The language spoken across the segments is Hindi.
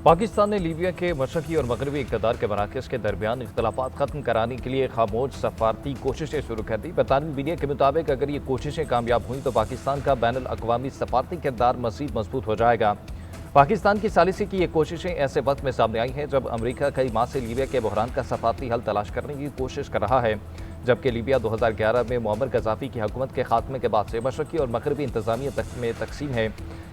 पाकिस्तान ने लीबिया के मशरकी और मगरबी इक़्तिदार के मराकज़ के दरमियान इख्तलाफात ख़त्म कराने के लिए खामोश सफारती कोशिशें शुरू कर दी। बरतानवी मीडिया के मुताबिक अगर ये कोशिशें कामयाब हुई तो पाकिस्तान का बैनुल अक़वामी सफारती किरदार मज़ीद मजबूत हो जाएगा। पाकिस्तान की सालिसी की ये कोशिशें ऐसे वक्त में सामने आई हैं जब अमरीका कई माह से लीबिया के बहरान का सफारती हल तलाश करने की कोशिश कर रहा है, जबकि लीबिया 2011 में मुअम्मर गद्दाफी की हुकूमत के खात्मे के बाद से मशरकी और मगरबी इंतजामिया में तकसीम है।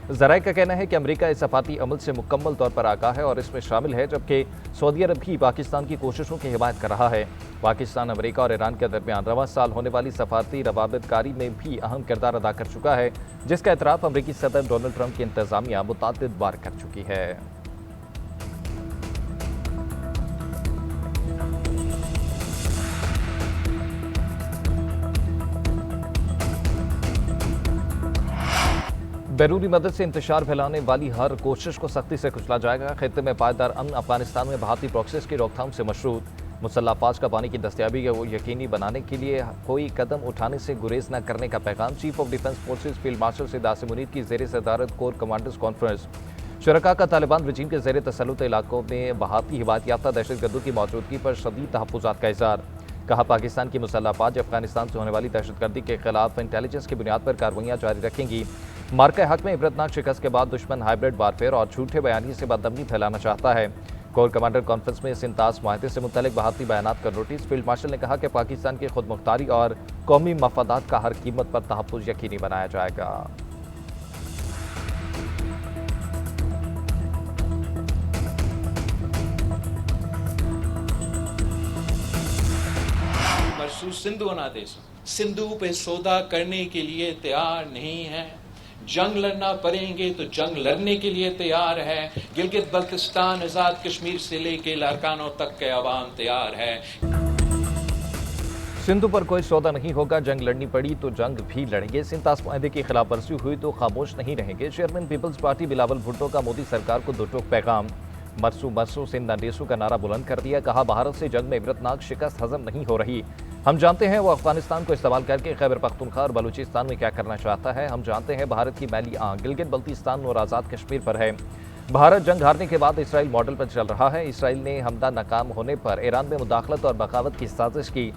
ज़राए का कहना है कि अमरीका इस सफारती अमल से मुकम्मल तौर पर आगाह है और इसमें शामिल है, जबकि सऊदी अरब भी पाकिस्तान की कोशिशों की हिमायत कर रहा है। पाकिस्तान अमरीका और ईरान के दरमियान रवां साल होने वाली सफारती रवाबितकारी में भी अहम किरदार अदा कर चुका है, जिसका एतराफ़ अमरीकी सदर डोनाल्ड ट्रंप की इंतजामिया मुतअद्दिद बार कर चुकी है। बैरूनी मदद से इंतशार फैलाने वाली हर कोशिश को सख्ती से कुचला जाएगा। खित्ते में पायदार अमन अफगानिस्तान में भारतीय प्रॉक्सीज की रोकथाम से मशरूत। मुसल्लह अफवाज का पानी की दस्तियाबी को यकीनी बनाने के लिए कोई कदम उठाने से गुरेज न करने का पैगाम। Chief of defence forces field marshal Syed Asim Munir की ज़ेर सदारत कोर कमांडर्स कॉन्फ्रेंस। शुरका का तालिबान रजीम के ज़ेर तसल्लुत इलाकों में बहाती हिमायत याफ्ता दहशतगर्दों की मौजूदगी पर शदीद तहफ़्फ़ुज़ात का इज़हार। कहा, पाकिस्तान की मुसल्लह अफवाज अफगानिस्तान से होने वाली दहशतगर्दी के खिलाफ इंटेलिजेंस की बुनियाद पर कार्रवाइयाँ जारी रखेंगी। मार्के हक में इबरतनाक शिकस्त के बाद दुश्मन हाइब्रिड वारफेयर और झूठे बयानी से बदअमनी फैलाना चाहता है। कोर कमांडर कॉन्फ्रेंस में सिंतास माहदे से मुतल्लिक बहाती बयानात का नोटिस। फील्ड मार्शल ने कहा कि पाकिस्तान की खुद मुख्तारी और कौमी मफादात का हर कीमत पर तहफ़्फ़ुज़ यकीनी बनाया जाएगा। सिंधु पे सौदा करने के लिए तैयार नहीं है। जंग लड़ना पड़ेंगे तो जंग लड़ने के लिए तैयार है। गिलगित बल्तिस्तान आजाद कश्मीर से लेके लारकानों तक के अवाम तैयार है। सिंधु पर कोई सौदा नहीं होगा, जंग लड़नी पड़ी तो जंग भी लड़ेंगे। सिंतास माहदे की खिलाफ वर्जी हुई तो खामोश नहीं रहेंगे। Chairman People's Party Bilawal Bhutto का मोदी सरकार को दो टोक पैगाम। मरसू मरसू सिंध अंडेसू का नारा बुलंद कर दिया। कहा, भारत से जंग में इबरतनाक शिकस्त हजम नहीं हो रही। हम जानते हैं वो अफगानिस्तान को इस्तेमाल करके खैबर पख्तूनख्वा और बलूचिस्तान में क्या करना चाहता है। हम जानते हैं भारत की मैली आंख गिलगित बल्तिस्तान और आज़ाद कश्मीर पर है। भारत जंग हारने के बाद इसराइल मॉडल पर चल रहा है। इसराइल ने हमला नाकाम होने पर ईरान में मुदाखलत और बगावत की साजिश की।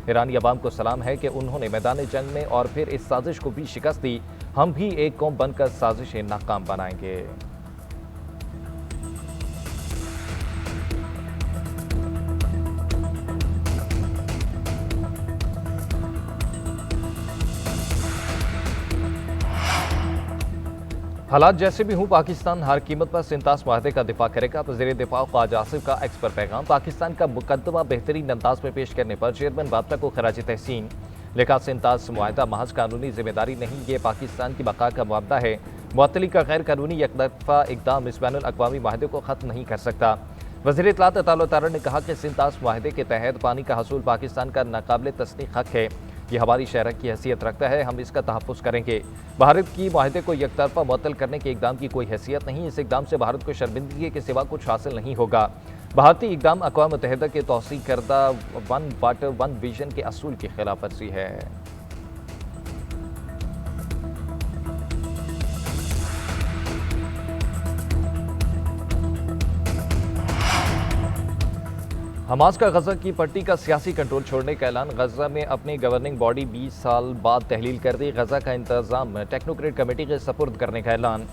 ईरानी अवाम को सलाम है कि उन्होंने मैदान जंग में और फिर इस साजिश को भी शिकस्त दी। हम भी एक कौम बनकर साजिशें नाकाम बनाएंगे। हालात जैसे भी हों, पाकिस्तान हर कीमत पर सिंतास माहदे का दिफा करेगा। वज़ीर दिफा ख्वाजा आसिफ का एक्स पर पैगाम। पाकिस्तान का मुकदमा बेहतरीन अंदाज में पेश करने पर चेयरमैन बाबता को खराज तहसीन। लिखा, सिंतास मुआहदा महज कानूनी जिम्मेदारी नहीं, ये पाकिस्तान की बका का मुआवदा है। मुअत्तली का गैर कानूनी यकदफा इकदाम इस बैनुल अक़वामी माहदे को ख़त्म नहीं कर सकता। वज़ीर इत्तलात अताल तारड़ ने कहा कि सिंतास माहदे के तहत पानी का हसूल पाकिस्तान का नाकाबिल तस्दीक़ हक़ है। ये हमारी शहरक की हैसियत रखता है, हम इसका तहफ़्फ़ुज़ करेंगे। भारत की माहदे को एकतरफा मुअत्तल करने के इक़दाम की कोई हैसियत नहीं। इस इक़दाम से भारत को शर्मिंदगी के सिवा कुछ हासिल नहीं होगा। भारतीय इक़दाम अक़वाम मुत्तहिदा के तौसीक़ करदा वन वाटर वन विजन के असूल की खिलाफ वर्जी है। हमास का गजा की पट्टी का सियासी कंट्रोल छोड़ने का ऐलान। गजा में अपनी गवर्निंग बॉडी 20 साल बाद तहलील कर दी। गजा का इंतजाम टेक्नोक्रेट कमेटी के सपुर्द करने का ऐलान।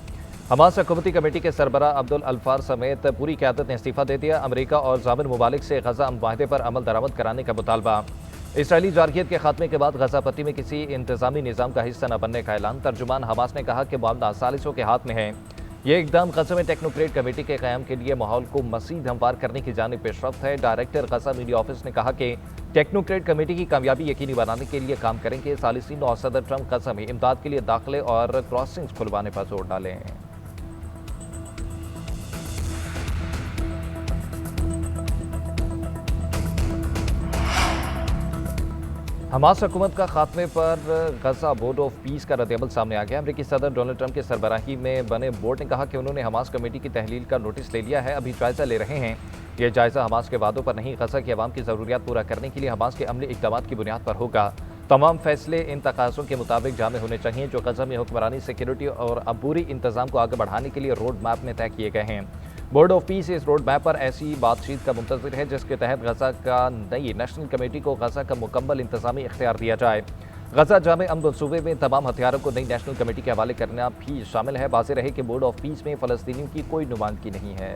हमास हुकूमती कमेटी के सरबरा अब्दुल अल्फार समेत पूरी क़यादत ने इस्तीफ़ा दे दिया। अमरीका और ज़ामिर मुमालिक से गजा माहदे पर अमल दरामद कराने का मुतालबा। इसराइली जारहियत के खात्मे के बाद गजा पट्टी में किसी इंतजामी निज़ाम का हिस्सा न बनने का ऐलान। तर्जुमान हमास ने कहा कि मामला सालिसों के हाथ में है। ये इक़दाम गजा में टेक्नोक्रेट कमेटी के क़याम के लिए माहौल को मज़ीद हमवार करने की जानिब पेशरफ्त है। डायरेक्टर गजा मीडिया ऑफिस ने कहा कि टेक्नोक्रेट कमेटी की कामयाबी यकीनी बनाने के लिए काम करेंगे। सालिसीन और सदर ट्रंप गजा में इमदाद के लिए दाखिले और क्रॉसिंग्स खुलवाने पर जोर डालें। हमास हुकूमत का खात्मे पर गजा बोर्ड ऑफ पीस का रद्दअमल सामने आ गया। अमरीकी सदर डोनाल्ड ट्रंप के सरबराही में बने बोर्ड ने कहा कि उन्होंने हमास कमेटी की तहलील का नोटिस ले लिया है, अभी जायज़ा ले रहे हैं। यह जायज़ा हमास के वादों पर नहीं, गजा की अवाम की ज़रूरियात पूरा करने के लिए हमास के अमली इक़दामात की बुनियाद पर होगा। तमाम फैसले इन तकाज़ों के मुताबिक जामे होने चाहिए जो गजा में हुक्मरानी, सिक्योरिटी और अबूरी इंतज़ाम को आगे बढ़ाने के लिए रोड मैप में तय किए गए हैं। बोर्ड ऑफ पीस इस रोड मैप पर ऐसी बातचीत का मुंतज़िर है जिसके तहत गजा का नई नेशनल कमेटी को गजा का मुकम्मल इंतजामी इख्तियार दिया जाए। गजा जामे अमन मनसूबे में तमाम हथियारों को नई नेशनल कमेटी के हवाले करना भी शामिल है। वाज़ेह रहे कि बोर्ड ऑफ पीस में फ़लस्तीनियों की कोई नुमाइंदगी नहीं है।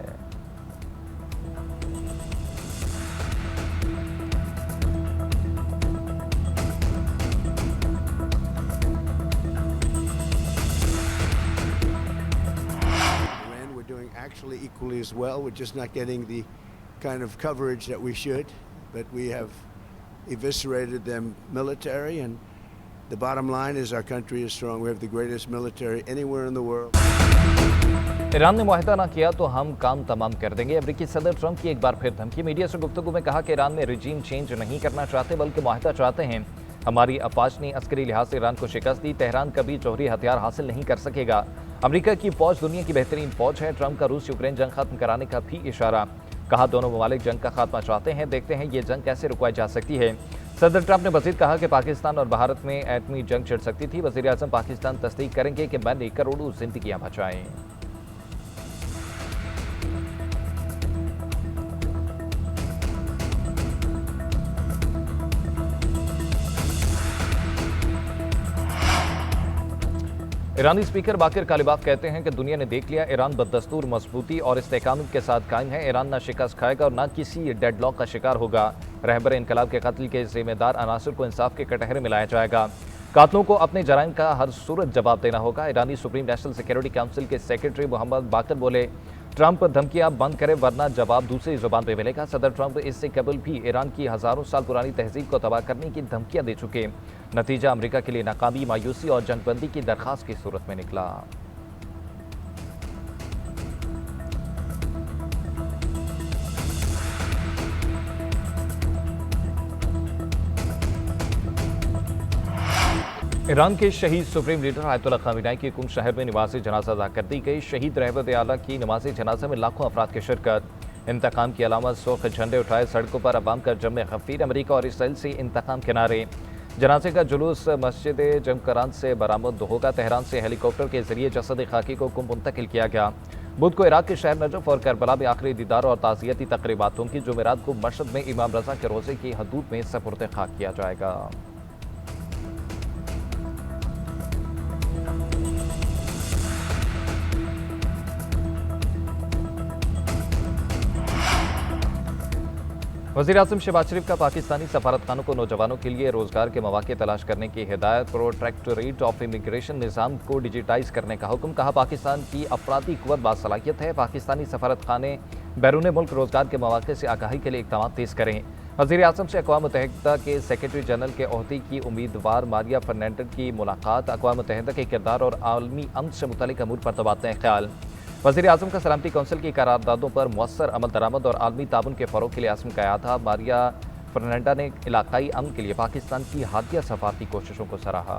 Actually equally as well. We're just not getting the kind of coverage that we should, but we have eviscerated them military, and the bottom line is our country is strong. We have the greatest military anywhere in the world. Iran ने मुआहदा ना किया तो हम काम तमाम कर देंगे। अमेरिकी सदर ट्रंप की एक बार फिर धमकी। मीडिया से गुफ्तगू में कहा कि ईरान में रिजीम चेंज नहीं करना चाहते बल्कि मुआहदा चाहते हैं। हमारी अफवाज ने अस्करी लिहाज से ईरान को शिकस्त दी। तेहरान कभी जौहरी हथियार हासिल नहीं कर सकेगा। अमेरिका की फौज दुनिया की बेहतरीन फौज है। ट्रंप का रूस यूक्रेन जंग खत्म कराने का भी इशारा। कहा दोनों ममालिक जंग का खात्मा चाहते हैं, देखते हैं ये जंग कैसे रुकवाई जा सकती है। सदर ट्रंप ने मजीद कहा कि पाकिस्तान और भारत में एटमी जंग छिड़ सकती थी। वज़ीर आज़म पाकिस्तान तस्दीक करेंगे कि मैंने करोड़ों जिंदगियां बचाएं। ईरानी स्पीकर बाकिर कालिबाफ कहते हैं कि दुनिया ने देख लिया, ईरान बदस्तूर मजबूती और इस्तेकामत के साथ कायम है। ईरान ना शिकस्त खाएगा और ना किसी डेडलॉक का शिकार होगा। रहबर इनकलाब के कत्ल के जिम्मेदार अनासर को इंसाफ के कटहरे में लाया जाएगा। कातलों को अपने जराइम का हर सूरत जवाब देना होगा। ईरानी सुप्रीम नेशनल सिक्योरिटी काउंसिल के सेक्रेटरी मोहम्मद बाकर बोले, ट्रंप धमकियां बंद करे वरना जवाब दूसरी जुबान पे मिलेगा। सदर ट्रंप इससे कबल भी ईरान की हजारों साल पुरानी तहजीब को तबाह करने की धमकियां दे चुके। नतीजा अमेरिका के लिए नाकामी, मायूसी और जंगबंदी की दरखास्त की सूरत में निकला। ईरान के शहीद सुप्रीम लीडर आयतुल्लाह खामेनी की कुम शहर में नमाज जनाजा अदा कर दी गई। शहीद रहबर आला की नमाज जनाजा में लाखों अफराद की शिरकत। इंतकाम की अलामत सुर्ख झंडे उठाए सड़कों पर अवाम का जम गफीर। अमेरिका और इसराइल से इंतकाम के नारे। जनाजे का जुलूस मस्जिद जमकरान से बरामद होगा। तेहरान से हेलीकॉप्टर के जरिए जसद खाकी को कुम मुंतकिल किया गया। बुध को इराक के शहर नजफ और करबला में आखिरी दीदार और ताज़ियती तकरीबात होंगी। जुमेरात को मशहद में इमाम रजा के रोजे की हदूद में सपुर्द खाक किया जाएगा। वज़ीर आज़म शहबाज शरीफ का पाकिस्तानी सफारतखानों को नौजवानों के लिए रोजगार के मौके तलाश करने की हिदायत। प्रोटेक्टोरेट ऑफ इमिग्रेशन निज़ाम को डिजिटाइज करने का हुक्म। कहा पाकिस्तान की अफरादी कुव्वत बासलाहियत है। पाकिस्तानी सफारतखाने बैरून मुल्क रोजगार के मौके से आगाही के लिए इक़दाम तेज़ करें। वज़ीर आज़म से अक़वाम मुत्तहिदा के सेक्रेटरी जनरल के ओहदे की उम्मीदवार मारिया फर्नांडीज की मुलाकात। अक़वाम मुत्तहिदा के किरदार और आलमी अमन से मुतल्लिक़ अमूर पर तबादला ख्याल। वज़ीर आज़म का सलामती कौंसिल की करारदादों पर मुअस्सर अमल दरामद और आलमी ताबन के फ़रोग़ के लिए आज़म का था। मारिया फर्नांडीज ने इलाकाई अमन के लिए पाकिस्तान की हादिया सफारती कोशिशों को सराहा।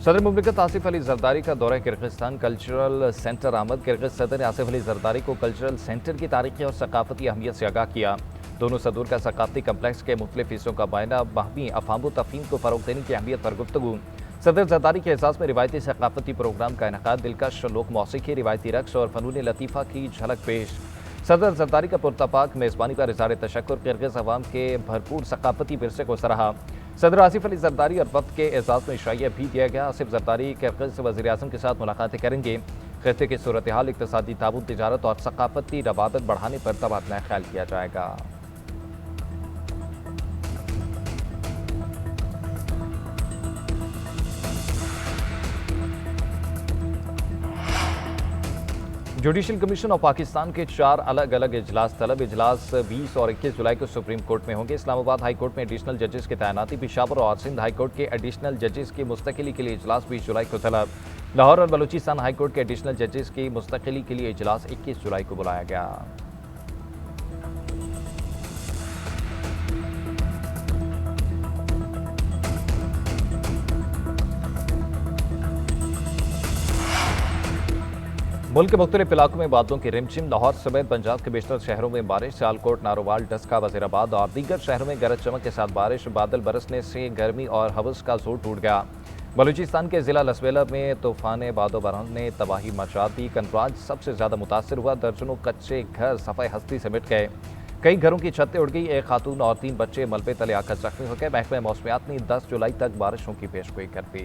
सदर मुमलिकत आसिफ अली जरदारी का दौरा किर्गिस्तान कल्चरल सेंटर आमद। किर्गिज सदर ने आसिफ अली जरदारी को कल्चरल सेंटर की तारीखी और सकाफती अहमियत से आगाह किया। दोनों सदूर का सकाफती कम्प्लेक्स के मुख्तलिफ हिस्सों का बायना बाहमी अफाम तफहीम को फ़रोग़ देने की अहमियत पर गुफ्तगू। सदर जरदारी के एहसास में रिवायती सकाफती प्रोग्राम का इनेकाद। दिलकश लोक मौसीकी, रिवायती रक्स और फ़नून लतीफ़ा की झलक पेश। सदर जरदारी का पुरतपाक मेज़बानी पर इज़हार तशक्कुर। किर्गिज़ अवाम के भरपूर सकाफती विरसे को सराहा। सदर आसिफ अली जरदारी और वक्त के एजाज़ में इशाइया भी दिया गया। आसिफ जरदारी किर्गिज़ वज़ीर आज़म के साथ मुलाकातें करेंगे। खित्ते की सूरत हाल, इक़्तिसादी ताबून, तिजारत और सकाफती रवाबत बढ़ाने पर तबादला ख्याल किया जाएगा। जुडिशल कमीशन ऑफ पाकिस्तान के 4 अलग अलग इजलास तलब। इजलास 20 और 21 जुलाई को सुप्रीम कोर्ट में होंगे। इस्लामाबाद हाई कोर्ट में एडिशनल जजेस की तैनाती। पेशावर और सिंध हाई कोर्ट के एडिशनल जजेस की मुस्तकिली के लिए इजलास 20 जुलाई को तलब। लाहौर और बलूचिस्तान हाई कोर्ट के एडिशनल जजेस की मुस्तकिली के लिए इजलास 21 जुलाई को बुलाया गया। मुल्क के मुख्तलिफ इलाकों में बादलों की रिमझिम। लाहौर समेत पंजाब के बेशतर शहरों में बारिश। सियालकोट, नारोवाल, डस्का, वजीराबाद और दीगर शहरों में गरज चमक के साथ बारिश। बादल बरसने से गर्मी और हवस का जोर टूट गया। बलूचिस्तान के जिला लसबेला में तूफान बादोबरन ने तबाही मचा दी। कनराज सबसे ज्यादा मुतासर हुआ। दर्जनों कच्चे घर सफ़ाई हस्ती से मिट गए। कई घरों की छतें उड़ गई। एक खातून और 3 बच्चे मलबे तले आकर जख्मी हो गए। महकमे मौसमियात ने 10 जुलाई तक बारिशों की पेशगोई कर दी।